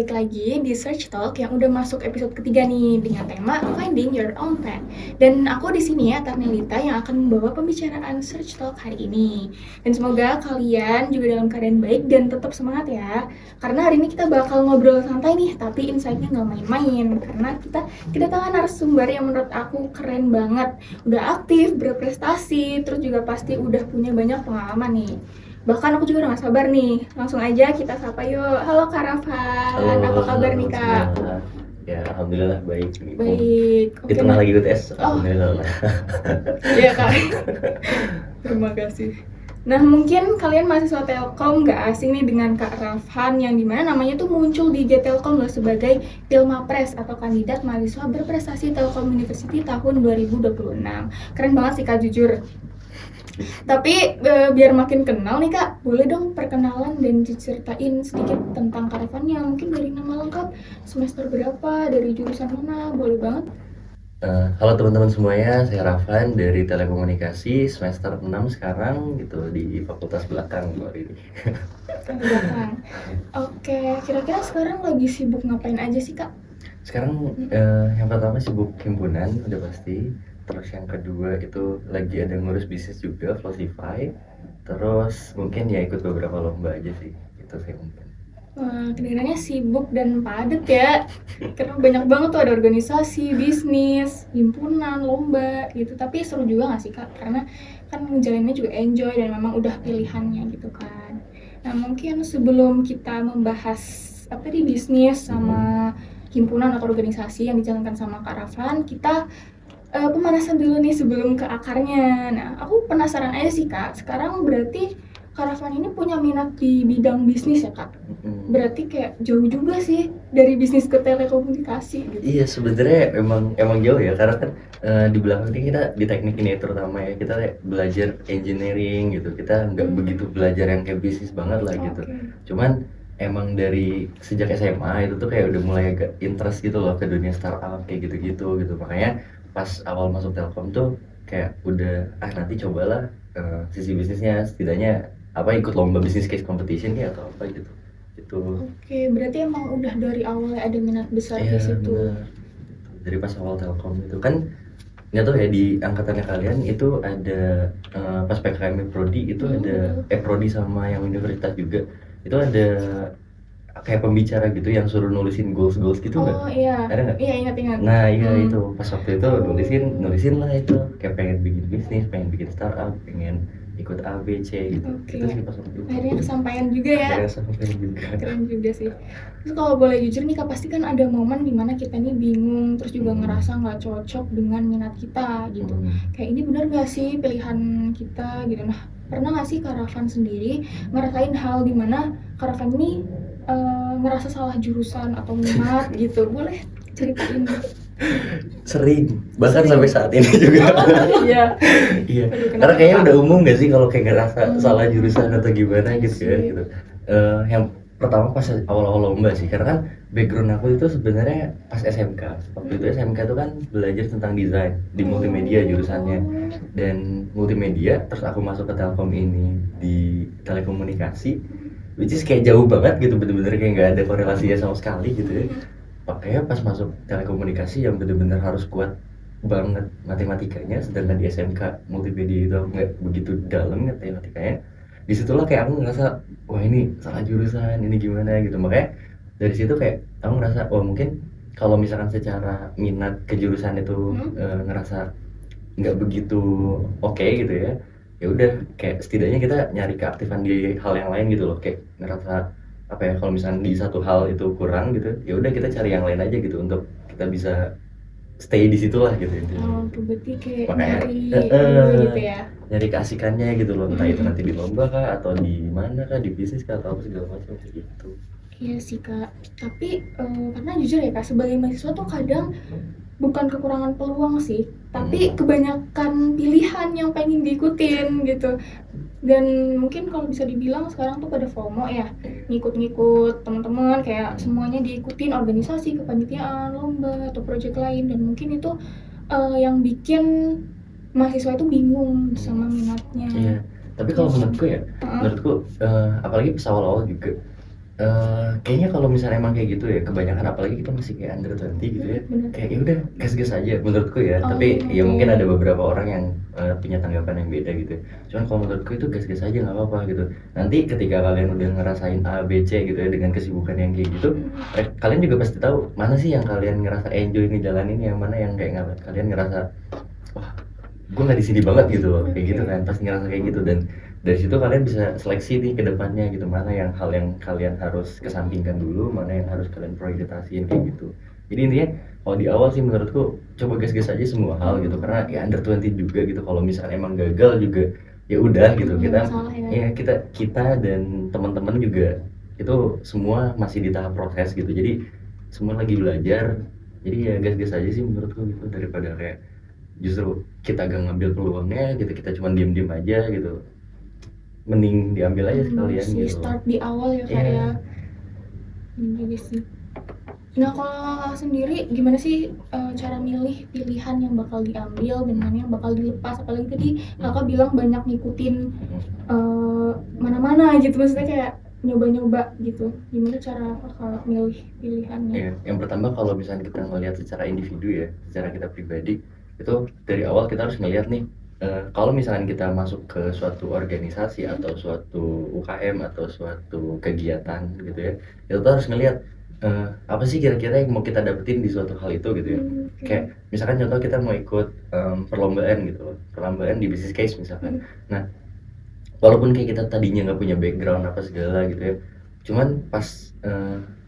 balik lagi di Search Talk yang udah masuk episode ketiga nih dengan tema Finding Your Own Path. Dan aku di sini ya, Tarnelita yang akan membawa pembicaraan Search Talk hari ini. Dan semoga kalian juga dalam keadaan baik dan tetap semangat ya. Karena hari ini kita bakal ngobrol santai nih, tapi insight-nya nggak main-main. Karena kita kedatangan narasumber yang menurut aku keren banget. Udah aktif, berprestasi, terus juga pasti udah punya banyak pengalaman nih. Bahkan aku juga udah gak sabar nih. Langsung aja kita sapa yuk. Halo Kak Rafan, Halo, apa kabar nih Kak? semua. Ya, alhamdulillah baik. Baik. Di tengah lagi UTS, Oh. alhamdulillah. Iya Kak. Terima kasih. Nah mungkin kalian mahasiswa Telkom gak asing nih dengan Kak Rafhan yang dimana namanya tuh muncul di G-Telkom loh sebagai Pilmapres atau kandidat mahasiswa berprestasi Telkom University tahun 2026. Keren banget sih Kak, jujur. Tapi biar makin kenal nih Kak, boleh dong perkenalan dan diceritain sedikit tentang Kak Rafhan, mungkin dari nama lengkap, semester berapa, dari jurusan mana, boleh banget. Halo teman-teman semuanya, saya Rafan dari Telekomunikasi semester 6 sekarang gitu di fakultas belakang ini. Belakang. Oke, kira-kira sekarang lagi sibuk ngapain aja sih Kak? Sekarang yang pertama sibuk himpunan udah pasti. Terus yang kedua itu lagi ada ngurus bisnis juga, Flossify. Terus mungkin ya ikut beberapa lomba aja sih, itu sih mungkin. Wah, kedengarannya sibuk dan padat ya. Karena banyak banget tuh, ada organisasi, bisnis, himpunan, lomba gitu. Tapi seru juga gak sih Kak? Karena kan ngejalaninnya juga enjoy dan memang udah pilihannya gitu kan. Nah mungkin sebelum kita membahas apa di bisnis sama himpunan atau organisasi yang dijalankan sama Kak Rafhan, kita pemanasan dulu nih sebelum ke akarnya. Nah aku penasaran aja sih Kak, sekarang berarti Kak Rafhan ini punya minat di bidang bisnis ya Kak? Berarti kayak jauh juga sih dari bisnis ke telekomunikasi gitu. Iya sebenarnya emang jauh ya karena kan di belakang ini kita di teknik ini terutama ya kita belajar engineering gitu, kita nggak begitu belajar yang kayak bisnis banget lah gitu. Cuman emang dari sejak SMA itu tuh kayak udah mulai agak interest gitu loh ke dunia startup kayak gitu-gitu gitu. Makanya pas awal masuk Telkom tuh kayak udah nanti cobalah sisi bisnisnya, setidaknya apa ikut lomba business case competition ya atau apa gitu. Oke, berarti emang udah dari awal ada minat besar di situ. Bener. Dari pas awal Telkom itu kan nggak tahu ya di angkatannya kalian itu ada pas PKM Prodi itu ada Prodi sama yang universitas juga itu ada kayak pembicara gitu yang suruh nulisin goals gitu nggak? Oh iya, Ada nggak? iya ingat. Nah iya itu pas waktu itu nulisin lah itu kayak pengen bikin bisnis, pengen bikin startup, pengen ikut A B C gitu. Itu sih pas waktu itu. Akhirnya kesampaian juga ya. Keren juga sih. Terus kalau boleh jujur nih Kak, pasti kan ada momen dimana kita nih bingung, terus juga ngerasa nggak cocok dengan minat kita gitu. Kayak ini benar nggak sih pilihan kita gitu. Nah pernah nggak sih Kak Rafhan sendiri ngerasain hal dimana Kak Rafhan ini ngerasa salah jurusan atau minat gitu? Boleh ceritain? Sering, bahkan sampai saat ini juga. Iya. Karena kayaknya udah umum gak sih kalau kayak ngerasa salah jurusan atau gimana gitu ya gitu. Yang pertama pas awal-awal lomba sih, karena kan background aku itu sebenarnya pas SMK. Waktu itu SMK itu kan belajar tentang desain di multimedia jurusannya, dan multimedia terus aku masuk ke Telkom ini di telekomunikasi, which is kayak jauh banget gitu, bener-bener kayak nggak ada korelasinya sama sekali gitu ya. Makanya pas masuk telekomunikasi yang benar-benar harus kuat banget matematikanya, sedangkan di SMK multimedia itu aku nggak begitu dalam matematikanya. Disitulah kayak aku ngerasa wah ini salah jurusan, ini gimana gitu. Makanya dari situ kayak aku ngerasa wah mungkin kalau misalkan secara minat ke jurusan itu ngerasa nggak begitu oke gitu ya, ya udah kayak setidaknya kita nyari keaktifan di hal yang lain gitu loh, kayak ngerasa apa ya kalau misalnya di satu hal itu kurang gitu ya udah kita cari yang lain aja gitu untuk kita bisa stay di situ lah gitu intinya. Berarti kayak Makanya nyari gitu ya. Nyari keasikannya gitu loh, entah itu nanti di lomba kah atau di mana kah, di bisnis kah atau apa segala macam gitu. Iya sih Kak, tapi karena jujur ya Kak, sebagai mahasiswa tuh kadang bukan kekurangan peluang sih, tapi kebanyakan pilihan yang pengen diikutin gitu. Dan mungkin kalau bisa dibilang sekarang tuh pada FOMO ya, ngikut-ngikut teman-teman, kayak semuanya diikutin, organisasi, kepanitiaan, lomba atau proyek lain, dan mungkin itu yang bikin mahasiswa itu bingung sama minatnya. Iya, tapi kalau menurutku ya, apalagi pas awal-awal juga Kayaknya kalau misalnya emang kayak gitu ya, kebanyakan apalagi kita masih kayak under 20 gitu ya, Bener. kayak ya udah gas-gas aja menurutku ya. Oh, Tapi ya mungkin oke. ada beberapa orang yang punya tanggapan yang beda gitu. Cuman kalau menurutku itu gas-gas aja nggak apa-apa gitu. Nanti ketika kalian udah ngerasain A, B, C gitu ya dengan kesibukan yang kayak gitu, kalian juga pasti tahu mana sih yang kalian ngerasa enjoy ngejalanin, yang mana yang kayak kalian ngerasa wah gue nggak di sini banget gitu loh, kayak gitu kan, pasti ngerasa kayak gitu. Dan dari situ kalian bisa seleksi nih ke depannya gitu, mana yang hal yang kalian harus kesampingkan dulu, mana yang harus kalian prioritasiin kayak gitu. Jadi intinya kalau di awal sih menurutku coba gas-gas aja semua hal gitu, karena ya under 20 juga gitu, kalau misalnya emang gagal juga ya udah gitu. Nggak Kita masalah ya. ya kita dan teman-teman juga itu semua masih di tahap proses gitu, jadi semua lagi belajar. Jadi ya gas-gas aja sih menurutku gitu, daripada kayak justru kita gak ngambil peluangnya gitu, kita cuma diem-diem aja gitu, mending diambil aja sekalian Sih gitu. start di awal ya Iya. kak ya. Juga sih. Nah kalau kakak sendiri gimana sih cara milih pilihan yang bakal diambil dan mana yang bakal dilepas? Apalagi tadi kakak bilang banyak ngikutin mana-mana gitu, maksudnya kayak nyoba-nyoba gitu. Gimana cara kakak milih pilihannya? Iya, yang pertama kalau misalnya kita ngelihat secara individu ya, secara kita pribadi, itu dari awal kita harus ngelihat nih, kalau misalnya kita masuk ke suatu organisasi atau suatu UKM atau suatu kegiatan gitu ya, kita tuh harus ngelihat apa sih kira-kira yang mau kita dapetin di suatu hal itu gitu ya. Kayak misalkan contoh kita mau ikut perlombaan gitu loh, perlombaan di business case misalkan. Nah, walaupun kayak kita tadinya nggak punya background apa segala gitu ya, cuman pas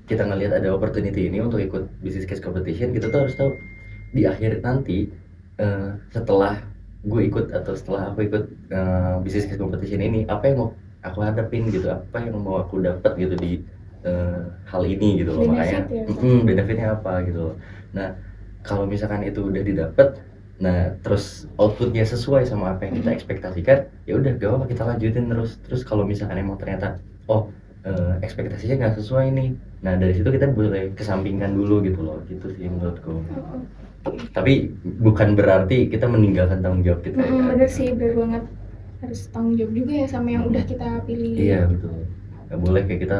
kita ngelihat ada opportunity ini untuk ikut business case competition, kita tuh harus tahu di akhir nanti setelah gue ikut atau setelah aku ikut business case competition ini, apa yang mau aku hadapin gitu, apa yang mau aku dapat gitu di hal ini gitu loh. Makanya Benefit ya. benefitnya apa gitu loh. Nah kalau misalkan itu udah didapat, nah terus outputnya sesuai sama apa yang kita ekspektasikan, ya udah gak apa-apa, kita lanjutin terus kalau misalkan emang ternyata oh ekspektasinya nggak sesuai nih, nah dari situ kita boleh kesampingkan dulu gitu loh, gitu sih menurutku. Tapi bukan berarti kita meninggalkan tanggung jawab kita ya. Bener sih, bener banget. Harus tanggung jawab juga ya sama yang udah kita pilih. Iya betul, nggak boleh kayak kita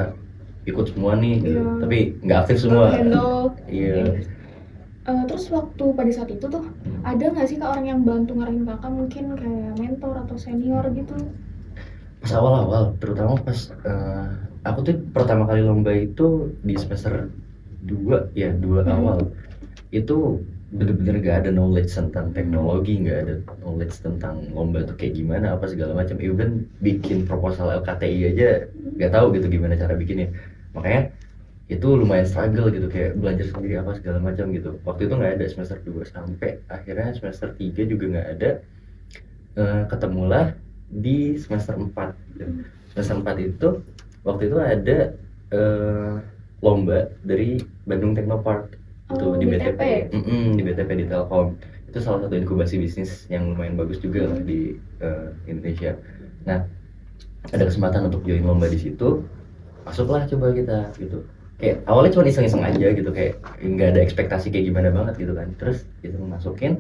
ikut semua nih gitu, Iya. tapi nggak aktif semua. Handle. Iya. Terus waktu pada saat itu tuh ada nggak sih kak orang yang bantu ngarahin kakak, mungkin kayak mentor atau senior gitu? Pas awal-awal, terutama pas aku tuh pertama kali lomba itu di semester 2 ya, 2 awal. Itu bener-bener gak ada knowledge tentang teknologi, gak ada knowledge tentang lomba tuh kayak gimana apa segala macam. Even bikin proposal LKTI aja gak tahu gitu gimana cara bikinnya. Makanya itu lumayan struggle gitu, kayak belajar sendiri apa segala macam gitu. Waktu itu nggak ada semester 2 sampai akhirnya semester 3 juga nggak ada. Ketemulah di semester 4 gitu. Semester 4 itu waktu itu ada lomba dari Bandung Technopark itu di BTP. Di BTP di Telkom. Itu salah satu inkubasi bisnis yang lumayan bagus juga lah di Indonesia. Nah, ada kesempatan untuk join lomba di situ. Masuklah coba kita gitu. Kayak awalnya cuma iseng-iseng aja gitu, kayak nggak ada ekspektasi kayak gimana banget gitu kan. Terus kita masukin,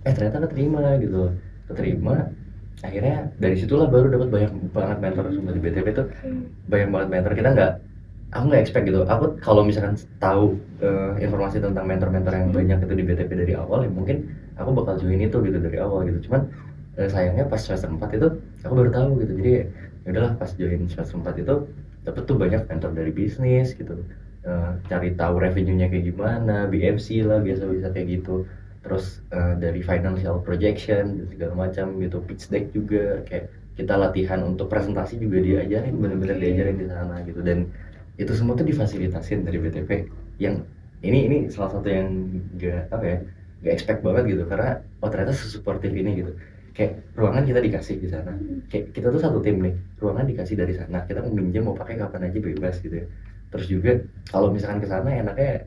ternyata keterima. Akhirnya dari situlah baru dapat banyak banget mentor. Semua di BTP tuh banyak banget mentor. Aku nggak expect gitu. Aku kalau misalkan tahu informasi tentang mentor-mentor yang banyak itu di BTP dari awal, ya mungkin aku bakal join itu gitu dari awal gitu. Cuman sayangnya pas semester 4 itu aku baru tahu gitu. Jadi ya udahlah, pas join semester 4 itu dapet tuh banyak mentor dari bisnis gitu. Cari tahu revenue-nya kayak gimana, BMC lah biasa-biasa kayak gitu. Terus dari financial projection dan segala macam gitu, pitch deck juga, kayak kita latihan untuk presentasi juga diajarin, bener-bener diajarin di sana gitu. Dan itu semua tuh difasilitasin dari BTP. Yang ini salah satu yang gak expect banget gitu, karena ternyata sesuportif ini gitu. Kayak ruangan kita dikasih di sana, kayak kita tuh satu tim nih, ruangan dikasih dari sana, kita mau minjem mau pakai kapan aja bebas gitu ya. Terus juga kalau misalkan ke sana enaknya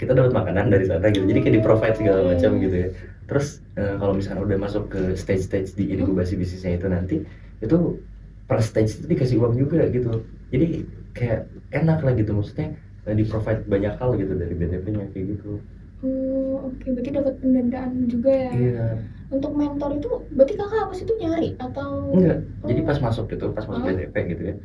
kita dapat makanan dari sana gitu, jadi kayak di provide segala macam gitu ya. Terus kalau misalkan udah masuk ke stage di inkubasi bisnisnya itu nanti, itu per stage itu dikasih uang juga gitu. Jadi kayak enak lah gitu, maksudnya di provide banyak hal gitu dari BTP-nya kayak gitu. Oke, berarti dapat pendanaan juga ya. Iya. Untuk mentor itu berarti kakak apa sih itu nyari atau Enggak, jadi pas masuk BTP gitu ya,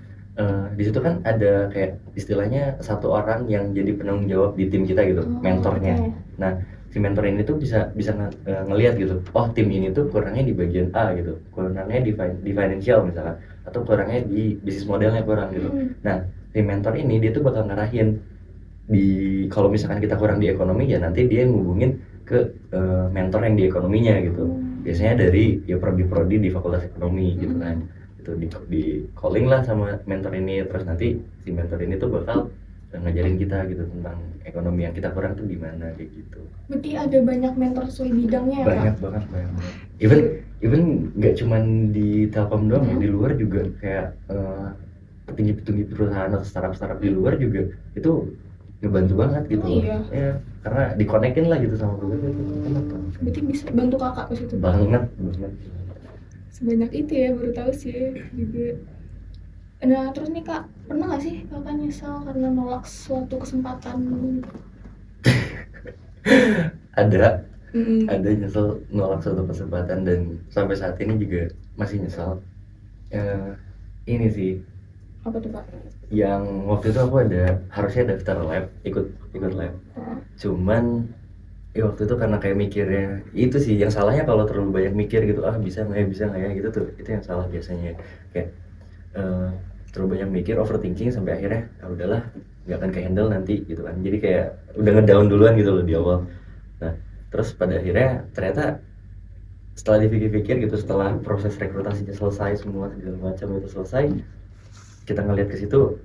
Di situ kan ada kayak istilahnya satu orang yang jadi penanggung jawab di tim kita gitu, mentornya. Oke. Nah, si mentor ini tuh bisa bisa ngelihat gitu, oh tim ini tuh kurangnya di bagian A gitu, kurangnya di financial misalkan, atau kurangnya di bisnis modelnya kurang gitu. Nah, si mentor ini dia tuh bakal ngarahin di kalau misalkan kita kurang di ekonomi ya nanti dia ngubungin ke mentor yang di ekonominya gitu. Biasanya dari ya prodi-prodi di fakultas ekonomi gitu kan. Itu di calling lah sama mentor ini, terus nanti si mentor ini tuh bakal ngajarin kita gitu tentang ekonomi yang kita kurang tuh di mana kayak gitu. Berarti ada banyak mentor sesuai bidangnya ya, Kak? Banyak banget. Even nggak cuman di Telkom doang ya, di luar juga kayak petinggi-petinggi perusahaan atau startup di luar juga itu ngebantu banget gitu. Oh, iya. Ya, karena dikonekin lah gitu sama gue gitu. Berarti bisa bantu kakak ke situ. Banget. Sebanyak itu ya, baru tahu sih juga. Nah, terus nih Kak, pernah gak sih kakak nyesal karena nolak suatu kesempatan? Ada Mm-mm. nyesel nolak suatu kesempatan dan sampai saat ini juga masih nyesal. Ini sih Apa tuh Kak? yang waktu itu aku harusnya daftar lab, ikut lab. Cuman ya waktu itu karena kayak mikirnya itu sih yang salahnya kalau terlalu banyak mikir gitu, bisa nggak ya gitu tuh, itu yang salah biasanya kayak terlalu banyak mikir, overthinking sampai akhirnya udahlah nggak akan ke-handle nanti gitu kan, jadi kayak udah ngedown duluan gitu loh di awal. Nah terus pada akhirnya ternyata setelah dipikir-pikir gitu, setelah proses rekrutasinya selesai semua segala macam itu selesai, kita ngeliat ke situ,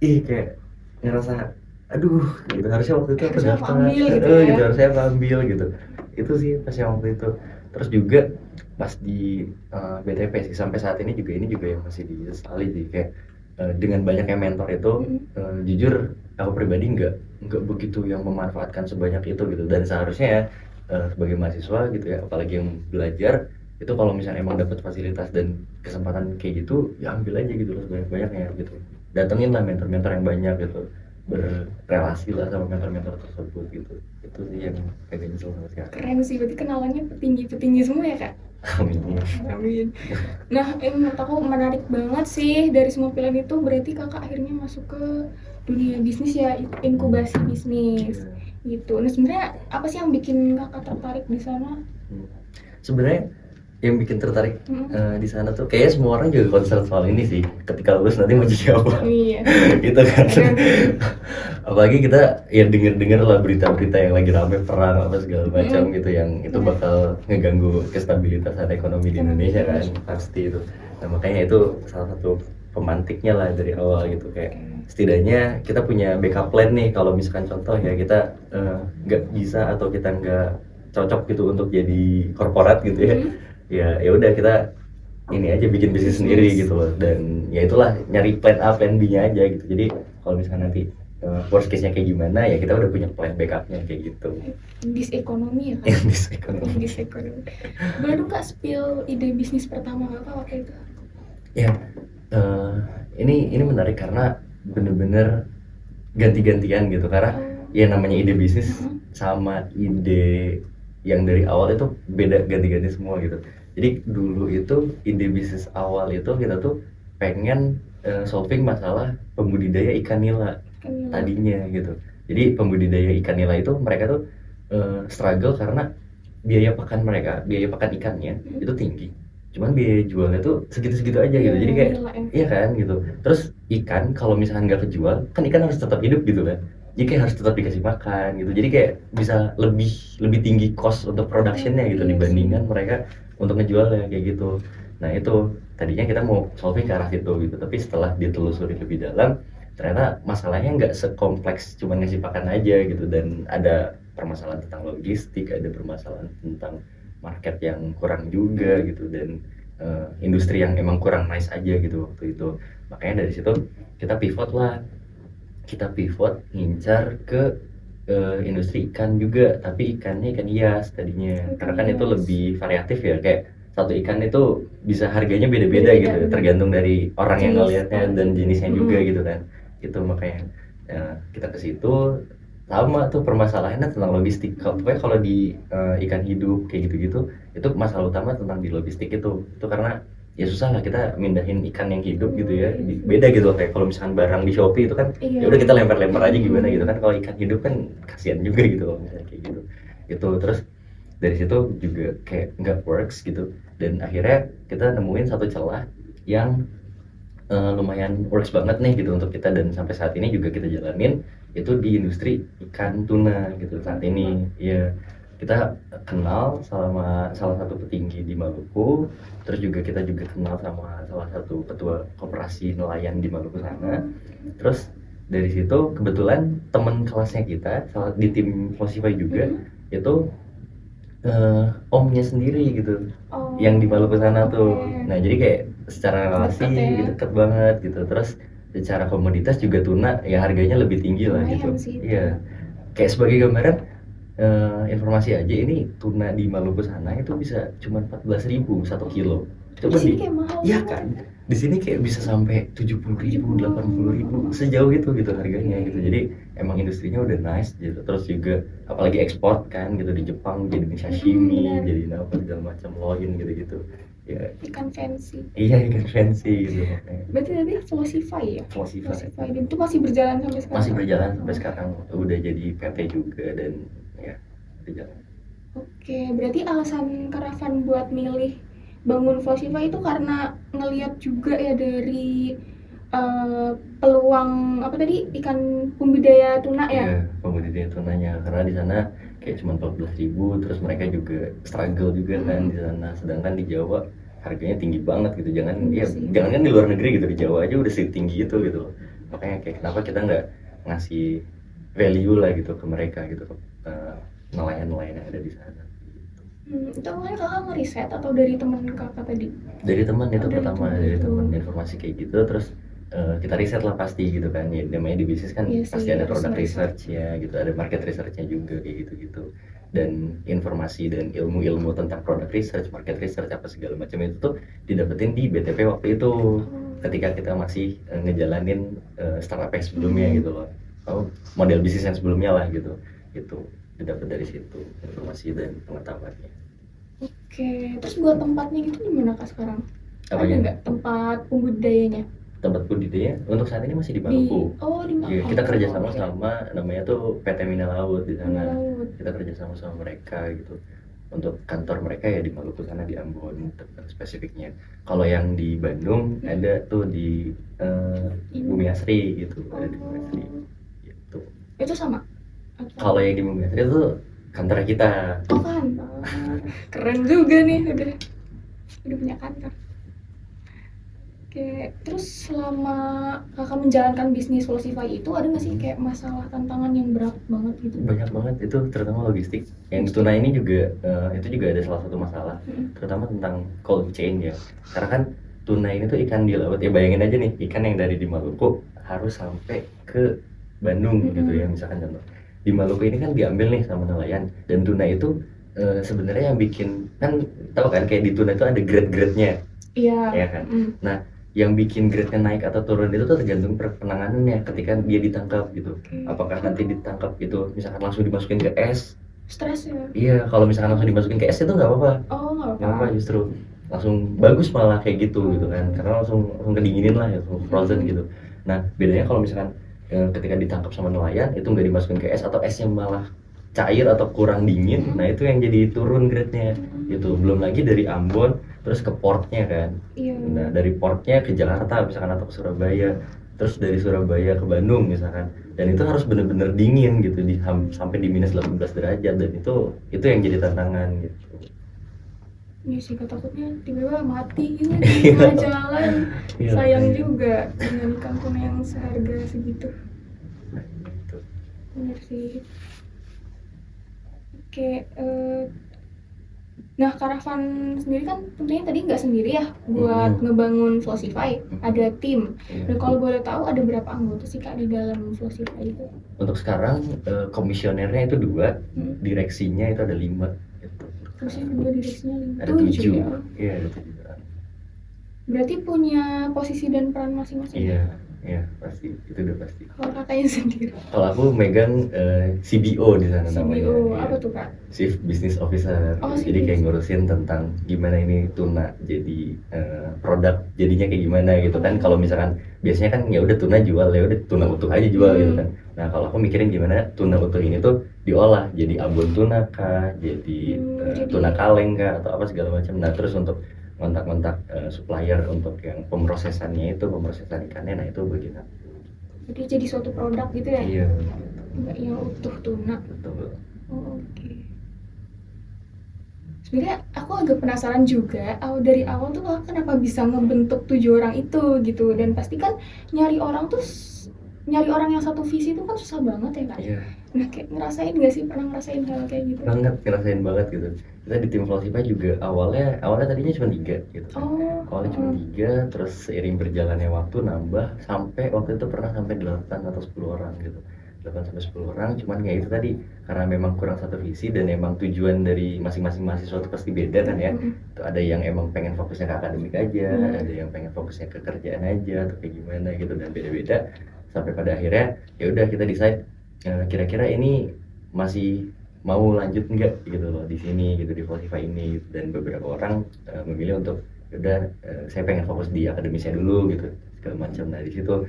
kayak ngerasa aduh gitu, harusnya waktu itu aku Harusnya daftar aku ambil gitu ya. gitu, harusnya aku ambil gitu. Itu sih pas yang waktu itu. Terus juga pas di BTP sih sampai saat ini juga yang masih disesali sih, kayak dengan banyaknya mentor itu jujur aku pribadi nggak begitu yang memanfaatkan sebanyak itu gitu. Dan seharusnya ya sebagai mahasiswa gitu ya, apalagi yang belajar itu, kalau misalnya emang dapat fasilitas dan kesempatan kayak gitu ya ambil aja gitu loh sebanyak-banyaknya gitu. Datengin lah mentor-mentor yang banyak gitu, berrelasi lah sama mentor-mentor tersebut gitu. Itu sih yang agak nyesel sama sekarang. Keren sih, berarti kenalannya petinggi-petinggi semua ya Kak? Amin. Nah, menurut aku menarik banget sih dari semua pilihan itu, berarti kakak akhirnya masuk ke dunia bisnis ya, inkubasi bisnis gitu. Nah sebenarnya apa sih yang bikin kakak tertarik di sana? Sebenarnya yang bikin tertarik di sana tuh kayaknya semua orang juga concern soal ini sih, ketika lulus nanti mau jadi apa. Iya. Gitu kan. Apalagi kita ya denger lah berita-berita yang lagi rame perang apa segala macam gitu, yang itu bakal ngeganggu kestabilitasan ekonomi di Indonesia kan, pasti itu. Nah makanya itu salah satu pemantiknya lah dari awal gitu, kayak setidaknya kita punya backup plan nih kalau misalkan contoh ya kita nggak bisa atau kita nggak cocok gitu untuk jadi korporat gitu ya udah kita ini aja bikin bisnis sendiri gitu loh. Dan ya itulah, nyari plan A plan B nya aja gitu. Jadi kalau misalnya nanti worst case nya kayak gimana ya kita udah punya plan backupnya kayak gitu. Disekonomi ya kan? Disekonomi. Boleh dong Kak spill ide bisnis pertama kakak waktu itu? Ya ini menarik karena bener-bener ganti-gantian gitu, karena ya namanya ide bisnis sama ide yang dari awal itu beda, ganti-ganti semua gitu. Jadi dulu itu ide bisnis awal itu kita tuh pengen solving masalah pembudidaya ikan nila tadinya gitu. Jadi pembudidaya ikan nila itu mereka tuh struggle karena biaya pakan ikannya itu tinggi. Cuman biaya jualnya tuh segitu-segitu aja gitu. Jadi kayak iya kan gitu. Terus ikan kalau misalkan nggak kejual, kan ikan harus tetap hidup gitu kan. Jadi kayak harus tetap dikasih makan gitu. Jadi kayak bisa lebih tinggi cost untuk productionnya gitu dibandingkan mereka untuk ngejualnya kayak gitu. Nah itu tadinya kita mau solving ke arah situ gitu, tapi setelah ditelusuri lebih dalam ternyata masalahnya nggak sekompleks cuma ngasih pakan aja gitu, dan ada permasalahan tentang logistik, ada permasalahan tentang market yang kurang juga gitu, dan industri yang emang kurang nice aja gitu waktu itu. Makanya dari situ kita pivot ngincar ke industri ikan juga, tapi ikannya ikan hias tadinya, karena kan itu lebih variatif ya, kayak satu ikan itu bisa harganya beda-beda gitu, tergantung dari orang yang ngelihatnya dan jenisnya juga gitu kan. Itu makanya kita ke situ. Sama tuh permasalahannya tentang logistik. Pokoknya kalau di ikan hidup kayak gitu-gitu itu masalah utama tentang di logistik itu karena ya susah lah kita mindahin ikan yang hidup gitu ya. Beda gitu kayak kalau misalkan barang di Shopee itu kan Iya. ya udah kita lempar-lempar aja gimana gitu kan. Kalau ikan hidup kan kasihan juga gitu kalau misalnya kayak gitu. Itu terus dari situ juga kayak nggak works gitu, dan akhirnya kita nemuin satu celah yang lumayan works banget nih gitu untuk kita, dan sampai saat ini juga kita jalanin itu di industri ikan tuna gitu saat ini. Ya kita kenal sama salah satu petinggi di Maluku, terus juga kita juga kenal sama salah satu ketua koperasi nelayan di Maluku sana. Terus dari situ kebetulan teman kelasnya kita salah di tim Flosify juga itu omnya sendiri gitu yang di Maluku sana tuh. Nah jadi kayak secara relasi deket banget gitu. Terus secara komoditas juga tuna ya harganya lebih tinggi lah gitu. Iya, kayak sebagai gambaran informasi aja, ini tuna di Maluku sana itu bisa cuma 14.000 1 kilo. Coba di sini kayak mahal ya kan, di sini kayak bisa sampai 70.000 80.000 sejauh itu gitu harganya gitu. Jadi emang industrinya udah nice gitu. Terus juga apalagi ekspor kan gitu, di Jepang jadi sashimi, jadi apa segala macam loin gitu-gitu ya, ikan fancy. Iya, ikan fancy gitu. Berarti tadi Flosify ya? Flosify itu masih berjalan sampai sekarang? Masih berjalan sampai sekarang, udah jadi PT juga dan ya berjalan. Oke, berarti alasan Karavan buat milih bangun Flosify itu karena ngelihat juga ya dari peluang apa tadi, ikan pembudidaya tuna ya? Iya, pembudidaya tunanya, karena di sana kayak cuma 14.000, terus mereka juga struggle juga kan di sana, sedangkan di Jawa harganya tinggi banget gitu. Jangan kan di luar negeri gitu, di Jawa aja udah setinggi itu gitu loh. Makanya kayak kenapa kita nggak ngasih value lah gitu ke mereka gitu, ke nelayan-nelayan yang ada di sana. Itu awalnya kakak ngeriset atau dari teman kakak tadi? Dari teman itu pertama, dari teman informasi kayak gitu. Terus kita riset lah pasti gitu kan, ya namanya di bisnis kan pasti ada product research ya gitu, ada market researchnya juga kayak gitu-gitu, dan informasi dan ilmu-ilmu tentang product research, market research apa segala macam itu tuh didapetin di BTP waktu itu ketika kita masih ngejalanin startup yang sebelumnya gitu loh, model bisnis yang sebelumnya lah gitu, itu didapat dari situ informasi dan pengetahuannya. Oke, terus buat tempatnya gitu gimana kak sekarang? Apanya? Ada nggak tempat pembudidayanya? Tempat budidaya untuk saat ini masih di Maluku. Di Maluku. Ya, kita kerjasama sama namanya tuh PT Mina Laut di sana. Kita kerjasama sama mereka gitu. Untuk kantor mereka ya di Maluku sana, di Ambon spesifiknya. Kalau yang di Bandung ada tuh di Bumi Asri gitu, ada di Bumi Asri. Gitu. Itu sama? Kalau yang di Bumi Asri itu kantor kita. Oh kantor, keren juga nih, udah punya kantor. Oke, terus selama kakak menjalankan bisnis Flosify itu ada nggak sih kayak masalah tantangan yang berat banget gitu? Banyak banget itu, terutama logistik. Yang tuna ini juga itu juga ada salah satu masalah, terutama tentang cold chain ya. Karena kan tuna ini tuh ikan di laut ya, bayangin aja nih, ikan yang dari di Maluku harus sampai ke Bandung gitu ya, misalkan contoh. Di Maluku ini kan diambil nih sama nelayan, dan tuna itu sebenarnya yang bikin, kan tahu kan kayak di tuna itu ada grade-grade-nya. Iya. Ya kan. Nah, yang bikin grade-nya naik atau turun itu tuh tergantung penanganannya ketika dia ditangkap gitu. Apakah nanti ditangkap itu misalkan langsung dimasukin ke es? Stres ya? Iya, kalau misalkan langsung dimasukin ke es itu nggak apa-apa. Oh, nggak apa-apa, justru langsung bagus malah kayak gitu gitu kan, karena langsung kedinginin lah ya, frozen gitu. Nah, bedanya kalau misalkan ketika ditangkap sama nelayan itu nggak dimasukin ke es, atau esnya malah cair atau kurang dingin, nah itu yang jadi turun grade-nya gitu. Belum lagi dari Ambon terus ke portnya kan. Nah, dari portnya ke Jakarta misalkan atau ke Surabaya, terus dari Surabaya ke Bandung misalkan, dan itu harus bener-bener dingin gitu, sampai di minus 18 derajat, dan itu yang jadi tantangan gitu. Iya sih, takutnya tiba-tiba mati gitu di tengah jalan. Sayang juga dengan ikan tuna yang seharga segitu. Bener sih. Oke, nah Karavan sendiri kan tentunya tadi nggak sendiri ya buat ngebangun Flosify, ada tim. Dan kalau boleh tahu ada berapa anggota sih kak di dalam Flosify itu? Untuk sekarang komisionernya itu 2, direksinya itu ada 5 gitu. Terusnya 2, direksinya 5. Ada 7 ya? Iya, ada 7 orang. Berarti punya posisi dan peran masing-masing? Iya, Ya pasti, itu udah pasti. Kalau kakaknya sendiri? Kalau aku megang CBO di sana namanya. CBO, Ya. apa tuh kak? Chief Business Officer. Oh, Jadi kayak CBO. ngurusin tentang gimana ini tuna jadi produk jadinya kayak gimana gitu kan. Kalau misalkan biasanya kan ya udah tuna jual, ya udah tuna utuh aja jual gitu kan. Nah kalau aku mikirin gimana tuna utuh ini tuh diolah jadi abon tuna kah, jadi Jadi- tuna kaleng kah, atau apa segala macam. Nah terus untuk kontak-kontak supplier untuk yang pemrosesannya itu, pemrosesan ikannya, nah itu bagian aku. Jadi jadi suatu produk gitu ya? Iya, Nggak yang utuh tuna. betul. Oh, oke. Sebenarnya aku agak penasaran juga, dari awal tuh kakak kenapa bisa ngebentuk 7 orang itu gitu, dan pasti kan nyari orang tuh nyari orang yang satu visi itu kan susah banget ya kak. Iya, Nah kayak ngerasain nggak sih, pernah ngerasain hal kayak gitu? banget, ngerasain banget gitu. Kita di tim Flowshipa juga awalnya tadinya cuma 3 gitu. Oh, Awalnya cuma 3, terus seiring berjalannya waktu nambah sampai waktu itu pernah sampai 8 atau 10 orang gitu. 8 sampai 10 orang, cuman ya itu tadi karena memang kurang satu visi dan emang tujuan dari masing-masing mahasiswa itu pasti beda kan ya. Tuh ada yang emang pengen fokusnya ke akademik aja, ada yang pengen fokusnya ke kerjaan aja atau kayak gimana gitu, dan beda-beda sampai pada akhirnya ya udah kita decide kira-kira ini masih mau lanjut enggak gitu loh di sini gitu, di Flowshipa ini. Dan beberapa orang memilih untuk udah saya pengen fokus di akademisnya dulu gitu segala macam. Nah di situ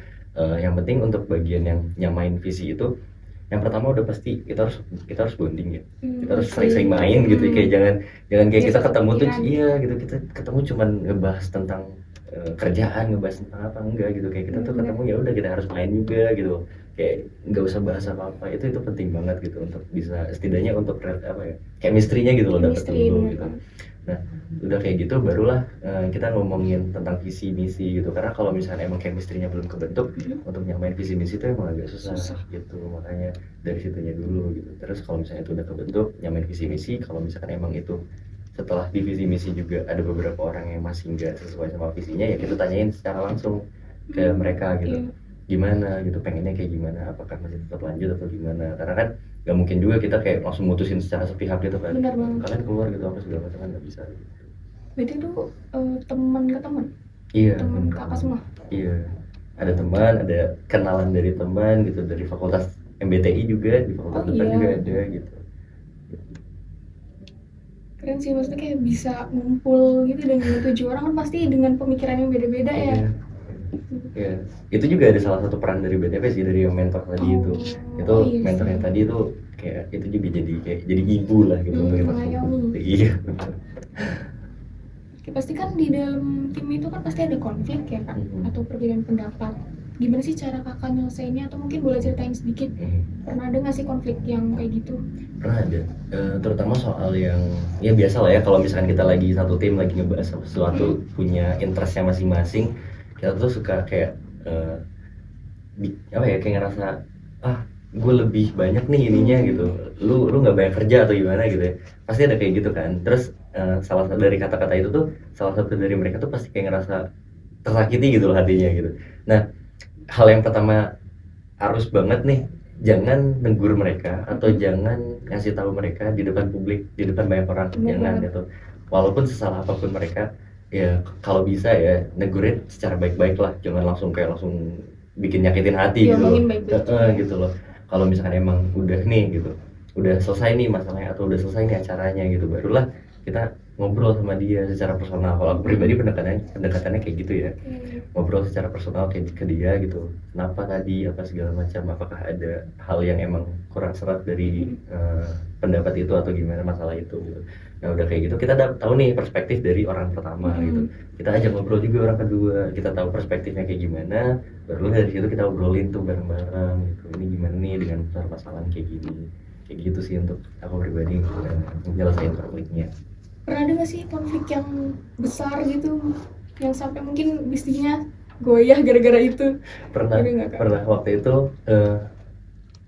yang penting untuk bagian yang nyamain visi itu, yang pertama udah pasti kita harus bonding ya, kita harus sering-sering main gitu. Kayak jangan kayak kita ketemu tuh iya gitu, kita ketemu cuman ngebahas tentang kerjaan, ngebahas tentang apa, enggak gitu. Kayak kita tuh ketemu ya udah kita harus main juga gitu, kayak nggak usah bahas apa-apa. Itu penting banget gitu untuk bisa setidaknya untuk apa ya, chemistry-nya gitu loh, dapet dulu gitu. Nah udah kayak gitu barulah kita ngomongin tentang visi misi gitu, karena kalau misalnya emang chemistry-nya belum kebentuk untuk nyamain visi misi itu emang agak susah gitu. Makanya dari situnya dulu gitu. Terus kalau misalnya itu udah kebentuk nyamain visi misi, kalau misalkan emang itu setelah di visi misi juga ada beberapa orang yang masih nggak sesuai sama visinya, ya kita tanyain secara langsung ke mereka gitu, gimana gitu, pengennya kayak gimana, apakah masih tetap lanjut atau gimana. Karena kan nggak mungkin juga kita kayak langsung mutusin secara sepihak gitu kan, Benar banget. kalian keluar gitu apa segala macam, kan nggak bisa gitu. Berarti itu teman ke teman? Iya, Teman kakak semua? iya, ada teman, ada kenalan dari teman gitu, dari fakultas MBTI juga, di fakultas depan juga ada gitu. Keren sih, maksudnya kayak bisa ngumpul gitu dengan 7 orang kan pasti dengan pemikiran yang beda-beda ya. Iya, itu juga ada salah satu peran dari BTP sih, dari yang mentor tadi itu. Itu iya mentor sih. yang tadi itu kayak itu juga jadi ibu lah gitu untuk kita semua. Mengayomi. Iya. Oke, pasti kan di dalam tim itu kan pasti ada konflik ya kak, atau perbedaan pendapat. Gimana sih cara kakak nyelesainnya, atau mungkin boleh ceritain sedikit, pernah ada nggak sih konflik yang kayak gitu? Pernah ada, terutama soal yang ya biasa lah ya, kalau misalkan kita lagi satu tim lagi ngebahas sesuatu, punya interestnya masing-masing, kita tuh suka kayak apa ya, kayak ngerasa gue lebih banyak nih ininya gitu, lu nggak banyak kerja atau gimana gitu ya, pasti ada kayak gitu kan. Terus salah satu dari kata-kata itu tuh, salah satu dari mereka tuh pasti kayak ngerasa tersakiti gitu loh hatinya gitu. Nah hal yang pertama harus banget nih, jangan negur mereka atau jangan ngasih tahu mereka di depan publik, di depan banyak orang. Jangan gitu, walaupun sesalah apapun mereka, ya kalau bisa ya negurin secara baik-baik lah, jangan langsung bikin nyakitin hati gitu loh. Gitu loh. Kalau misalkan emang udah nih gitu, udah selesai nih masalahnya atau udah selesai nih acaranya gitu, barulah kita ngobrol sama dia secara personal. Kalau aku pribadi pendekatannya kayak gitu ya, ngobrol secara personal kayak ke dia gitu, kenapa tadi apa segala macam, apakah ada hal yang emang kurang serat dari pendapat itu atau gimana masalah itu gitu. Nah udah kayak gitu kita tahu nih perspektif dari orang pertama gitu, kita ajak ngobrol juga orang kedua, kita tahu perspektifnya kayak gimana, baru dari situ kita obrolin tuh bareng-bareng gitu, ini gimana nih dengan permasalahan kayak gini, kayak gitu sih untuk aku pribadi menyelesaikan konfliknya. Pernah ada nggak sih konflik yang besar gitu, yang sampai mungkin bisnisnya goyah gara-gara itu? Pernah waktu itu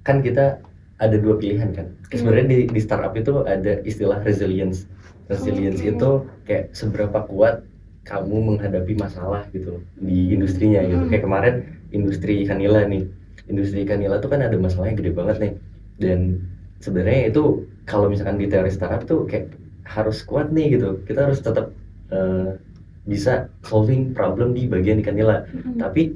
kan kita ada 2 pilihan kan. Sebenarnya di startup itu ada istilah resilience itu kayak seberapa kuat kamu menghadapi masalah gitu di industrinya gitu. Kayak kemarin industri ikan nila tuh kan ada masalahnya gede banget nih, dan sebenarnya itu kalau misalkan di teori startup tuh kayak harus kuat nih gitu, kita harus tetap bisa solving problem di bagian ikan nila. Tapi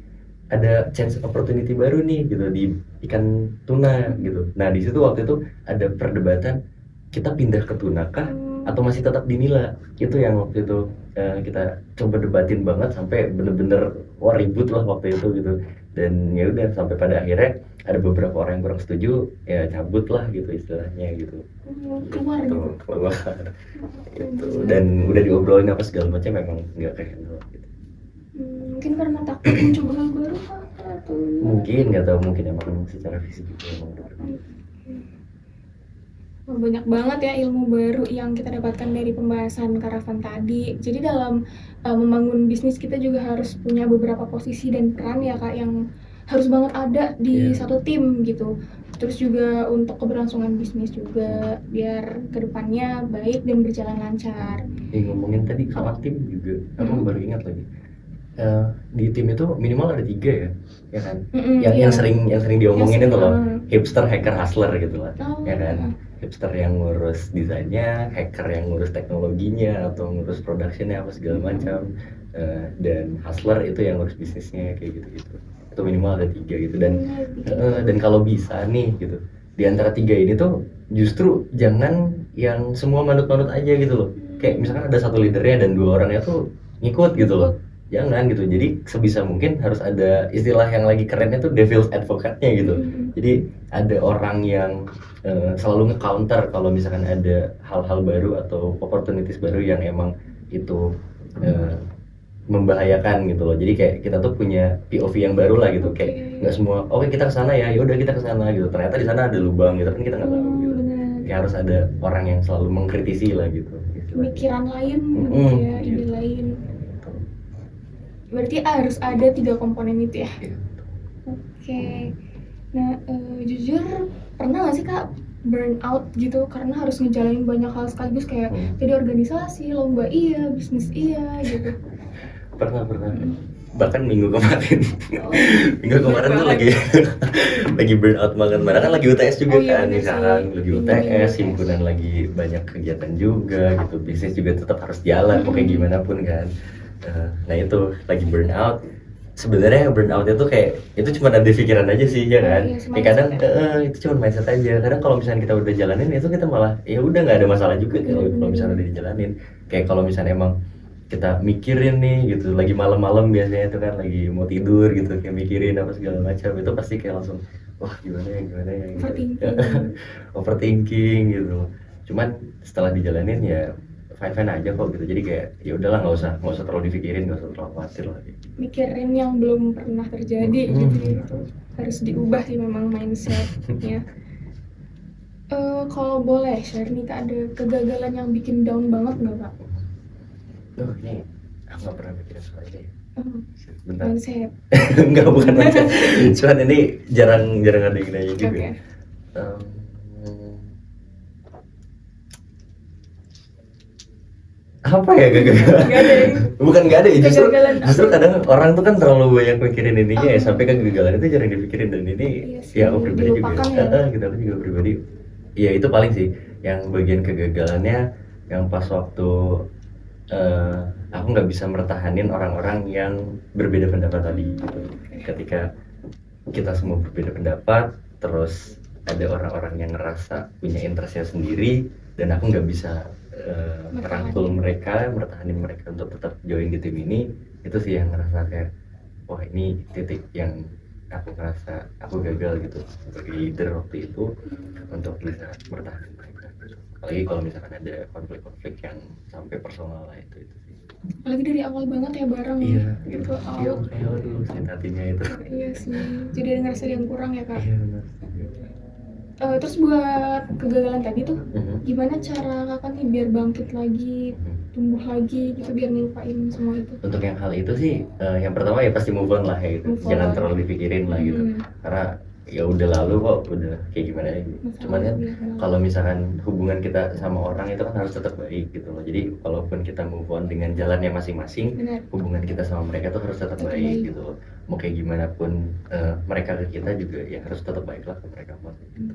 ada chance opportunity baru nih gitu di ikan tuna gitu. Nah di situ waktu itu ada perdebatan kita pindah ke tuna kah atau masih tetap di nila. Itu yang waktu itu kita coba debatin banget sampai bener-bener wah ribut lah waktu itu gitu. Dan ya udah sampai pada akhirnya ada beberapa orang yang kurang setuju ya cabut lah gitu istilahnya gitu. Keluar Gitu, gitu. keluar itu dan udah diobrolin apa segala macam memang nggak kayak gitu. Mungkin karena takut mencoba hal baru kah? Atau Mungkin nggak tahu mungkin emang secara fisik juga emang udah berbeda. banyak banget ya ilmu baru yang kita dapatkan dari pembahasan karavan tadi. Jadi dalam membangun bisnis kita juga harus punya beberapa posisi dan peran ya kak yang harus banget ada di Iya. satu tim gitu. Terus juga untuk keberlangsungan bisnis juga biar kedepannya baik dan berjalan lancar. Ngomongin tadi soal tim juga aku baru ingat lagi. Di tim itu minimal ada 3 ya kan? Yang Iya. yang sering diomongin Yang itu loh, sering, hipster, hacker, hustler gitu lah, Oh, ya kan? Hipster yang ngurus desainnya, hacker yang ngurus teknologinya atau ngurus productionnya apa segala macam, dan hustler itu yang ngurus bisnisnya kayak gitu-gitu. Itu minimal ada 3 gitu dan kalau bisa nih gitu di antara 3 ini tuh justru jangan yang semua manut-manut aja gitu loh. Kayak misalkan ada satu leadernya dan 2 orangnya tuh ngikut gitu loh. Jangan gitu, jadi sebisa mungkin harus ada istilah yang lagi kerennya tuh devil's advocate-nya gitu. Jadi ada orang yang selalu nge-counter kalau misalkan ada hal-hal baru atau opportunities baru yang emang itu membahayakan gitu loh. Jadi kayak kita tuh punya POV yang baru lah gitu. Kayak nggak semua oke kita kesana ya udah kita kesana gitu, ternyata di sana ada lubang gitu kan kita nggak tahu gitu. Kayak harus ada orang yang selalu mengkritisi lah gitu istilahnya. Pemikiran lain gitu ya, ide lain. Berarti harus ada 3 komponen itu ya. Iya. Oke. Nah, jujur pernah nggak sih kak burn out gitu karena harus ngejalanin banyak hal sekaligus kayak jadi organisasi, lomba iya, bisnis iya gitu. Pernah bahkan minggu kemarin tuh lagi burn out banget, mana kan lagi UTS juga kan nih sekarang lagi UTS, himpunan lagi banyak kegiatan juga gitu, bisnis juga tetap harus jalan mau kayak gimana pun kan. Nah itu lagi burn out. Sebenarnya burnout itu kayak itu cuma ada di pikiran aja sih ya kan. Kayak kadang itu cuma mindset aja. Kadang kalau misalnya kita udah jalanin itu kita malah ya udah nggak ada masalah juga kalau misalnya udah dijalanin. Kayak kalau misalnya emang kita mikirin nih gitu lagi malam-malam biasanya itu kan lagi mau tidur gitu kayak mikirin apa segala macam itu pasti kayak langsung wah gimana ya gitu. Overthinking gitu. Cuman setelah dijalanin ya fine aja kok gitu, jadi kayak ya udahlah nggak usah terlalu dipikirin, nggak usah terlalu khawatir lah gitu. Mikirin yang belum pernah terjadi gitu harus diubah sih memang mindsetnya. Kalau boleh share nih kak, ada kegagalan yang bikin down banget nggak kak? Ini aku nggak pernah mikirin soal ini. Bentar. Mindset. Enggak, bukan mindset. Cuman ini jarang ada yang nanya juga. Apa ya kegagalan? Bukan nggak ada ya, justru kadang orang tuh kan terlalu banyak mikirin ininya ya sampai kegagalan itu jarang dipikirin, dan ini ya aku pribadi juga gitu, aku juga pribadi ya itu paling sih yang bagian kegagalannya yang pas waktu aku nggak bisa mertahanin orang-orang yang berbeda pendapat tadi gitu. Ketika kita semua berbeda pendapat terus ada orang-orang yang ngerasa punya interestnya sendiri dan aku nggak bisa merangkul mereka, mertahanin mereka untuk tetap join di tim ini, itu sih yang ngerasa kayak wah ini titik yang aku ngerasa aku gagal gitu sebagai leader waktu itu untuk bisa bertahan mereka. Apalagi kalau misalkan ada konflik-konflik yang sampai personal lah itu sih. Apalagi dari awal banget ya bareng gitu. Aduh sakit hatinya itu. Iya sih, jadi ada ngerasa yang kurang ya kak. Iya benar. Terus buat kegagalan tadi tuh gimana cara kakak nih biar bangkit lagi, tumbuh lagi gitu biar ngelupain semua itu? Untuk yang hal itu sih yang pertama ya pasti move on lah ya gitu. Jangan terlalu dipikirin lah gitu. Karena ya udah lalu kok, udah kayak gimana ya gitu. Cuman kan kalau misalkan hubungan kita sama orang itu kan harus tetap baik gitu loh. Jadi walaupun kita move on dengan jalannya masing-masing, hubungan kita sama mereka tuh harus tetap baik gitu loh. Mau kayak gimana pun mereka ke kita juga ya harus tetap baik lah ke mereka gitu.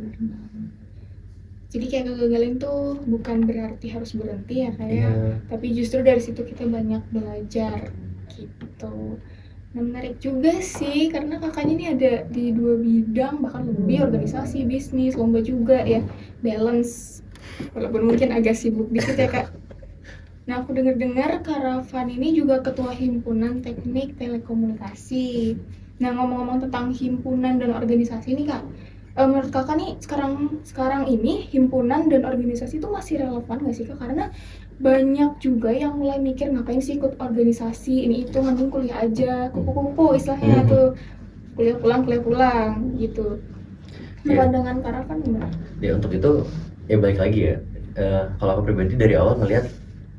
Jadi kayak kegagalan tuh bukan berarti harus berhenti ya kayak, tapi justru dari situ kita banyak belajar gitu. Nah, menarik juga sih karena kakaknya ini ada di 2 bidang bahkan lebih, organisasi, bisnis, lomba juga ya, balance. Walaupun mungkin agak sibuk dikit ya Kak. Nah, aku dengar-dengar Kak Rafan ini juga ketua himpunan teknik telekomunikasi. Nah, ngomong-ngomong tentang himpunan dan organisasi nih Kak, menurut Kakak nih sekarang ini himpunan dan organisasi itu masih relevan nggak sih Kak? Karena banyak juga yang mulai mikir ngapain sih ikut organisasi ini itu, mending kuliah aja, kupu-kupu istilahnya tuh, kuliah pulang gitu. Nah, Ya, pandangan Kak Rafan gimana? ya untuk itu ya balik lagi ya. Kalau aku pribadi dari awal melihat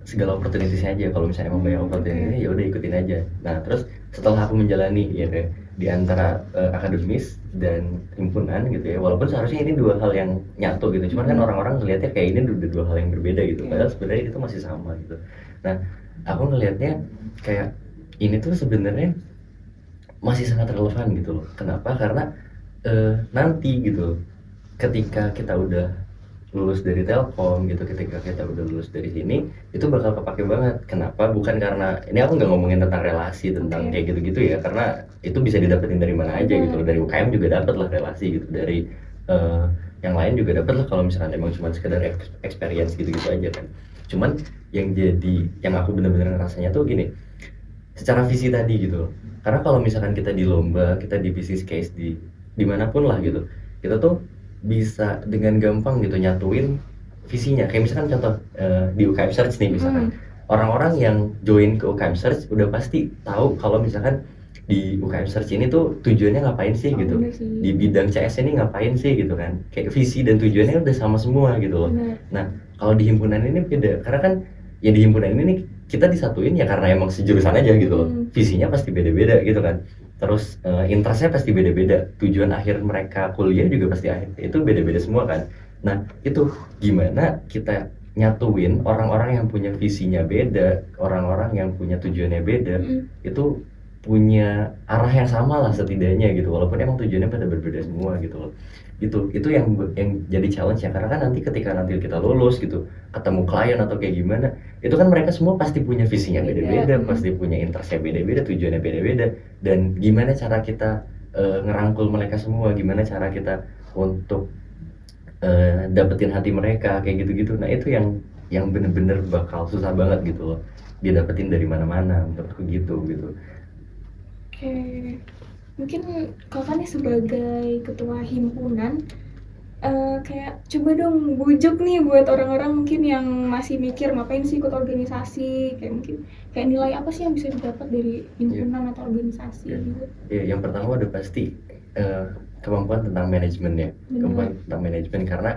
segala opportunities aja, kalau misalnya emang banyak opportunity ya udah ikutin aja. Nah terus setelah aku menjalani ya deh di antara akademis dan himpunan gitu ya, walaupun seharusnya ini dua hal yang nyatu gitu, cuman kan orang-orang ngelihatnya kayak ini udah dua hal yang berbeda gitu, padahal sebenarnya itu masih sama gitu. Nah aku ngelihatnya kayak ini tuh sebenarnya masih sangat relevan gitu loh. Kenapa? Karena nanti gitu ketika kita udah lulus dari Telkom gitu, ketika kita udah lulus dari sini itu bakal kepake banget. Kenapa? Bukan karena ini aku nggak ngomongin tentang relasi, tentang kayak gitu-gitu ya, karena itu bisa didapetin dari mana aja gitu loh. Dari UKM juga dapet lah relasi gitu, dari eh, yang lain juga dapet lah kalau misalkan emang cuma sekedar experience gitu-gitu aja kan. Cuman yang aku bener-bener ngerasanya tuh gini, secara visi tadi gitu loh. Karena kalau misalkan kita di lomba, kita di business case, di dimanapun lah gitu, kita tuh bisa dengan gampang gitu nyatuin visinya. Kayak misalkan contoh di UKM Search nih misalkan, orang-orang yang join ke UKM Search udah pasti tahu kalau misalkan di UKM Search ini tuh tujuannya ngapain sih gitu, di bidang CS ini ngapain sih gitu kan, kayak visi dan tujuannya udah sama semua gitu loh. Nah kalau di himpunan ini beda, karena kan ya di himpunan ini nih kita disatuin ya karena emang sejurusan aja gitu loh. Visinya pasti beda-beda gitu kan, terus interestnya pasti beda-beda, tujuan akhir mereka kuliah juga pasti itu beda-beda semua kan. Nah itu gimana kita nyatuin orang-orang yang punya visinya beda, orang-orang yang punya tujuannya beda, itu punya arah yang sama lah setidaknya gitu, walaupun emang tujuannya pada berbeda semua gitu loh. Itu yang jadi challenge ya, karena kan nanti ketika nanti kita lulus gitu, ketemu klien atau kayak gimana, itu kan mereka semua pasti punya visinya beda-beda, pasti punya interestnya beda-beda, tujuannya beda-beda, dan gimana cara kita ngerangkul mereka semua, gimana cara kita untuk dapetin hati mereka kayak gitu-gitu. Nah itu yang bener-bener bakal susah banget gitu loh, dia dapetin dari mana-mana menurutku gitu. Oke, mungkin kakak nih sebagai ketua himpunan, kayak coba dong bujuk nih buat orang-orang mungkin yang masih mikir ngapain sih ikut organisasi, kayak mungkin kayak nilai apa sih yang bisa didapat dari himpunan atau organisasi gitu. Ya, yang pertama udah pasti kemampuan tentang manajemen ya, kemampuan tentang manajemen, karena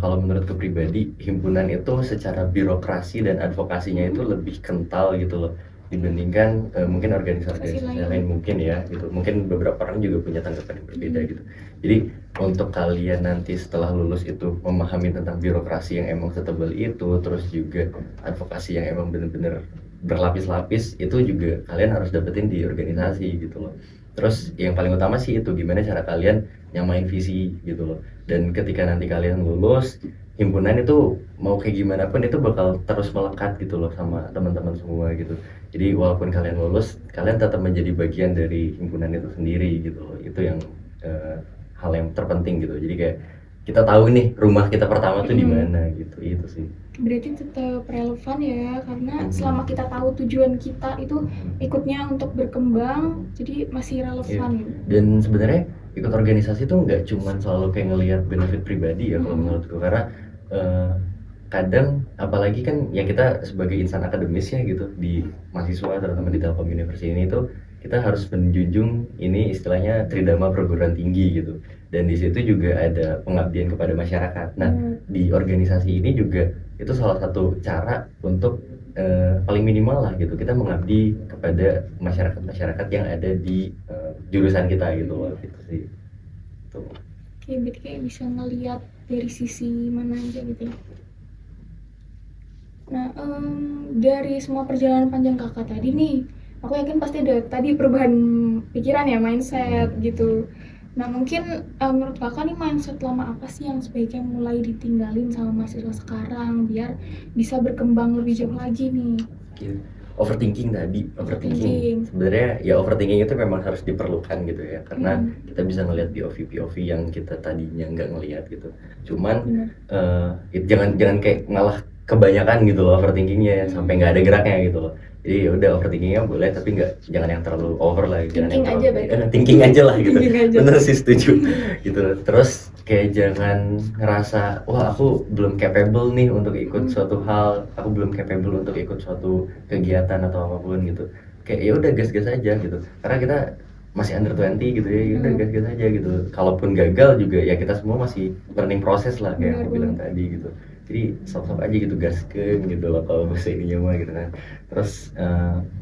kalau menurutku pribadi himpunan itu secara birokrasi dan advokasinya itu lebih kental gitu loh dibandingkan mungkin organisasi lain mungkin ya gitu. Mungkin beberapa orang juga punya tanggapan yang berbeda gitu. Jadi untuk kalian nanti setelah lulus itu memahami tentang birokrasi yang emang setebal itu, terus juga advokasi yang emang bener-bener berlapis-lapis, itu juga kalian harus dapetin di organisasi gitu loh. Terus yang paling utama sih itu gimana cara kalian nyamain visi gitu loh. Dan ketika nanti kalian lulus, himpunan itu mau kayak gimana pun itu bakal terus melekat gitu loh sama teman-teman semua gitu. Jadi walaupun kalian lulus, kalian tetap menjadi bagian dari himpunan itu sendiri gitu loh. Itu yang hal yang terpenting gitu. Jadi kayak kita tahu nih rumah kita pertama tuh di mana gitu. Itu sih. Berarti tetap relevan ya, karena selama kita tahu tujuan kita itu ikutnya untuk berkembang, jadi masih relevan. Dan sebenarnya ikut organisasi tuh nggak cuma selalu kayak ngelihat benefit pribadi ya kalau menurutku, karena kadang apalagi kan ya kita sebagai insan akademis ya gitu di mahasiswa terutama di Telkom University ini tuh kita harus menjunjung ini istilahnya tridharma perguruan tinggi gitu, dan di situ juga ada pengabdian kepada masyarakat. Nah di organisasi ini juga itu salah satu cara untuk paling minimal lah gitu kita mengabdi kepada masyarakat yang ada di jurusan kita gitu loh, gitu sih tuh. Oke, berarti kayak bisa ngelihat dari sisi mana aja gitu ya. Nah, dari semua perjalanan panjang kakak tadi nih, aku yakin pasti ada tadi perubahan pikiran ya, mindset gitu. Nah, mungkin menurut kakak nih mindset lama apa sih yang sebaiknya mulai ditinggalin sama mahasiswa sekarang biar bisa berkembang lebih jauh lagi nih? overthinking Overthinking. sebenarnya ya overthinking itu memang harus diperlukan gitu ya, karena Hmm. kita bisa ngelihat POV yang kita tadinya nggak ngelihat gitu. Cuman Benar. jangan kayak ngalah kebanyakan gitu loh overthinkingnya ya, sampai nggak ada geraknya gitu loh. Jadi ya udah overthinkingnya boleh, tapi jangan yang terlalu over lah, jangan yang Thinking aja terlalu berarti. thinking aja lah gitu. Thinking aja. Bener sih, setuju gitu. Terus kayak jangan ngerasa wah aku belum capable nih untuk ikut suatu hal, aku belum capable untuk ikut suatu kegiatan atau apapun gitu. Kayak ya udah gas-gas aja gitu, karena kita masih under 20 gitu ya, ya udah gas-gas aja gitu. Kalaupun gagal juga ya kita semua masih learning process lah, kayak Benar aku bilang tadi gitu. Jadi sok-sok aja gitu, gaskeun gitu loh kalau bahasa ininya mah gitu kan. Terus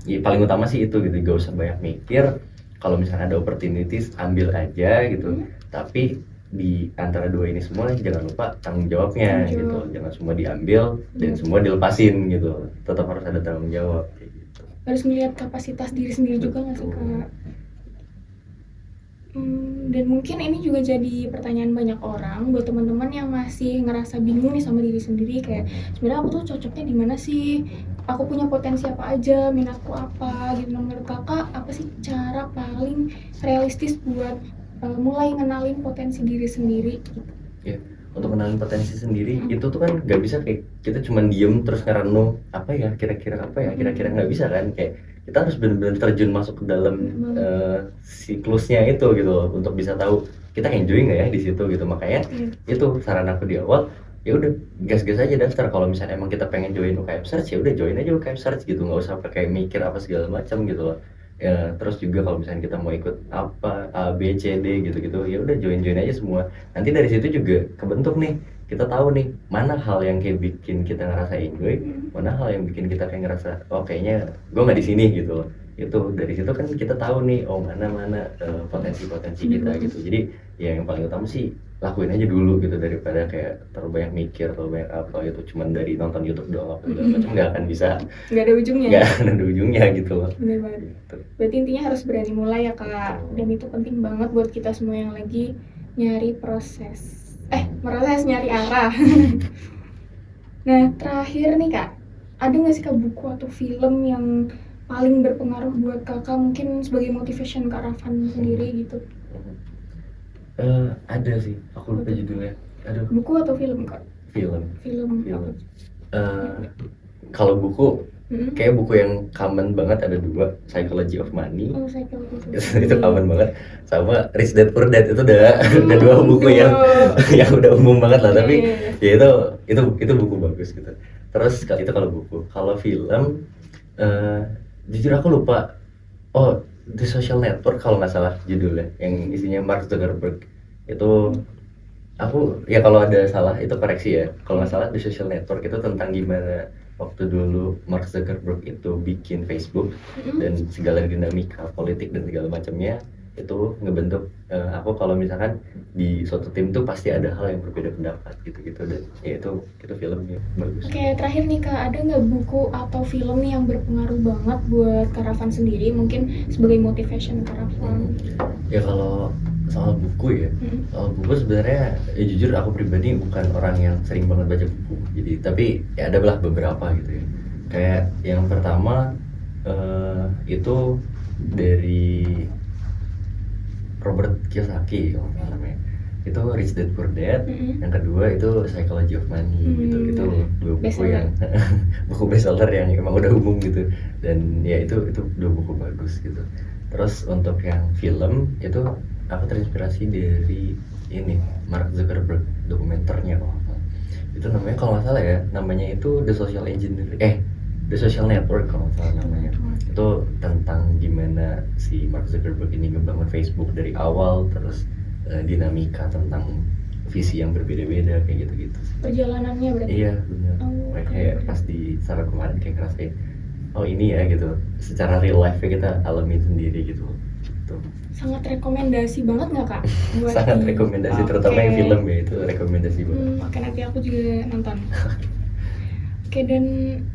ya paling utama sih itu gitu, gak usah banyak mikir. Kalau misalnya ada opportunities ambil aja gitu, tapi di antara dua ini semua jangan lupa tanggung jawabnya gitu, jangan semua diambil dan semua dilepasin gitu, tetap harus ada tanggung jawab kayak gitu. Harus melihat kapasitas diri sendiri juga nggak sih Kak? Dan mungkin ini juga jadi pertanyaan banyak orang buat teman-teman yang masih ngerasa bingung nih sama diri sendiri, kayak sebenarnya aku tuh cocoknya di mana sih, aku punya potensi apa aja, minatku apa gitu. Nah, menurut kakak apa sih cara paling realistis buat mulai ngenalin potensi diri sendiri gitu? Ya, untuk kenalin potensi sendiri itu tuh kan nggak bisa kayak kita cuma diem terus ngerenung apa ya kira-kira nggak bisa kan, kayak kita harus benar-benar terjun masuk ke dalam siklusnya itu gitu loh, untuk bisa tahu kita enjoy nggak ya di situ gitu. Makanya itu saran aku di awal, ya udah gas-gas aja daftar. Kalau misalnya emang kita pengen join UKM Search, ya udah join aja UKM Search gitu, nggak usah pakai mikir apa segala macam gitu loh ya. Terus juga kalau misalnya kita mau ikut apa A B C D gitu-gitu, ya udah join aja semua. Nanti dari situ juga kebentuk nih, kita tahu nih mana hal yang kayak bikin kita ngerasa enjoy, mana hal yang bikin kita kayak ngerasa oh kayaknya gue nggak di sini gitu loh. Itu dari situ kan kita tahu nih oh mana potensi kita gitu. Jadi ya yang paling utama sih lakuin aja dulu gitu, daripada kayak terlalu banyak mikir, terlalu banyak apa gitu, cuman dari nonton YouTube doang apa segala macam, nggak akan bisa, nggak ada ujungnya. nggak ada ujungnya gitu loh. Bener banget. Gitu. Berarti intinya harus berani mulai ya Kak, dan itu penting banget buat kita semua yang lagi nyari nyari arah. Nah terakhir nih Kak, ada nggak sih Kak buku atau film yang paling berpengaruh buat kakak, mungkin sebagai motivation Kak Rafan sendiri gitu? Ada sih, aku lupa judulnya. Aduh. Buku atau film Kak? Film. Apa? Kalau buku, kayak buku yang common banget ada dua, Psychology of Money. Oh, Psychology of Money. Itu common banget, sama Rich Dad Poor Dad. Itu udah dua buku yang udah umum banget lah, tapi ya itu buku bagus gitu. Terus itu kalau buku. Kalau film, jujur aku lupa. Oh, The Social Network kalau nggak salah judulnya, yang isinya Mark Zuckerberg. Itu aku ya kalau ada salah itu koreksi ya. Kalau nggak salah The Social Network itu tentang gimana waktu dulu Mark Zuckerberg itu bikin Facebook dan segala dinamika politik dan segala macamnya itu ngebentuk aku kalau misalkan di suatu tim tuh pasti ada hal yang berbeda pendapat gitu-gitu, dan ya itu filmnya bagus. Oke, terakhir nih Kak, ada nggak buku atau film nih yang berpengaruh banget buat Kak Rafan sendiri, mungkin sebagai motivation Kak Rafan? Ya kalau soal buku ya, soal buku sebenarnya ya jujur aku pribadi bukan orang yang sering banget baca buku, jadi tapi ya ada beberapa gitu ya. Kayak yang pertama itu dari Robert Kiyosaki namanya, itu Rich Dad Poor Dad. Yang kedua itu Psychology of Money gitu. Itu dua buku yang buku bestseller yang emang udah umum gitu, dan ya itu dua buku bagus gitu. Terus untuk yang film itu aku terinspirasi dari ini Mark Zuckerberg, dokumenternya itu namanya kalau nggak salah ya, namanya itu The Social Network kalau nggak salah namanya. Itu tentang gimana si Mark Zuckerberg ini ngebangun Facebook dari awal, terus dinamika tentang visi yang berbeda-beda kayak gitu-gitu. Perjalanannya berarti? Iya benar. Kayak pas di saat kemarin kayak ngerasain oh ini ya gitu, secara real life kita alamin sendiri gitu. Sangat rekomendasi banget nggak Kak? Buat sangat rekomendasi, terutama yang film ya, itu rekomendasi banget. Oke, nanti aku juga nonton. Oke, dan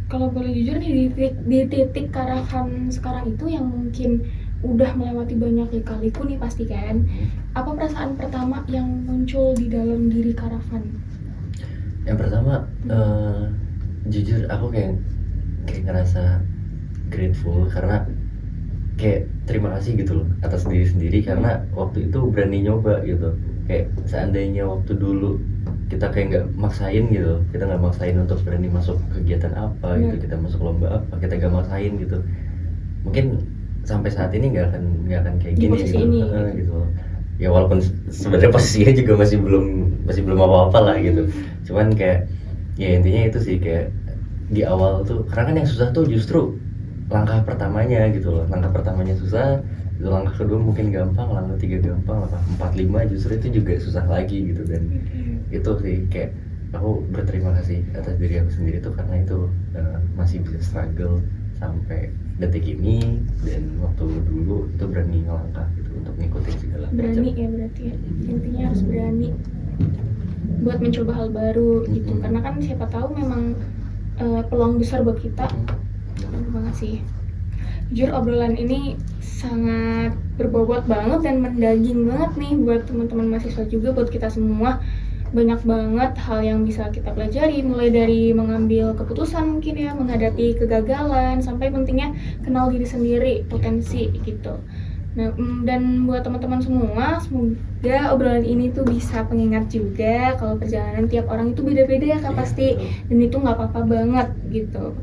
kalau boleh jujur nih, di titik Kak Rafan sekarang itu yang mungkin udah melewati banyak lika-liku nih pasti kan, apa perasaan pertama yang muncul di dalam diri Kak Rafan? Yang pertama jujur aku kayak ngerasa grateful karena kayak terima kasih gitu loh atas diri sendiri karena waktu itu berani nyoba gitu. Kayak seandainya waktu dulu kita kayak nggak maksain gitu, kita nggak maksain untuk berani masuk kegiatan apa gitu, kita masuk lomba apa, kita nggak maksain gitu, mungkin sampai saat ini nggak akan kayak Di gini posisi gitu. ini. Gitu loh. Ya walaupun sebenarnya posisinya juga masih belum apa-apa lah gitu. Cuman kayak ya intinya itu sih, kayak di awal tuh karena kan yang susah tuh justru langkah pertamanya gitu loh. Langkah pertamanya susah, itu langkah kedua mungkin gampang, langkah tiga gampang, langkah 4, 5 justru itu juga susah lagi gitu. Dan itu sih kayak aku berterima kasih atas diri aku sendiri tuh karena itu masih bisa struggle sampai detik ini, dan waktu dulu itu berani ngelangkah gitu untuk ngikutin segala macam. Berani ya berarti ya, intinya harus berani buat mencoba hal baru gitu, karena kan siapa tahu memang peluang besar buat kita. Bener banget sih. Jujur obrolan ini sangat berbobot banget dan mendaging banget nih buat teman-teman mahasiswa juga, buat kita semua. Banyak banget hal yang bisa kita pelajari, mulai dari mengambil keputusan mungkin ya, menghadapi kegagalan, sampai pentingnya kenal diri sendiri, potensi gitu. Nah, dan buat teman-teman semua, semoga obrolan ini tuh bisa pengingat juga kalau perjalanan tiap orang itu beda-beda ya Kak, pasti, dan itu nggak apa-apa banget gitu.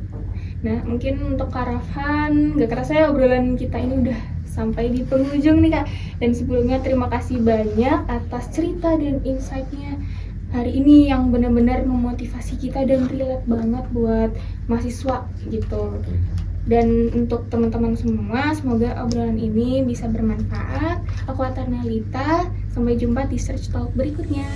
Nah, mungkin untuk Kak Rafhan, gak kerasa ya obrolan kita ini udah sampai di penghujung nih Kak. Dan sebelumnya terima kasih banyak atas cerita dan insight-nya hari ini yang benar-benar memotivasi kita dan relate banget buat mahasiswa gitu. Dan untuk teman-teman semua, semoga obrolan ini bisa bermanfaat. Aku Atarnalita, sampai jumpa di Search Talk berikutnya.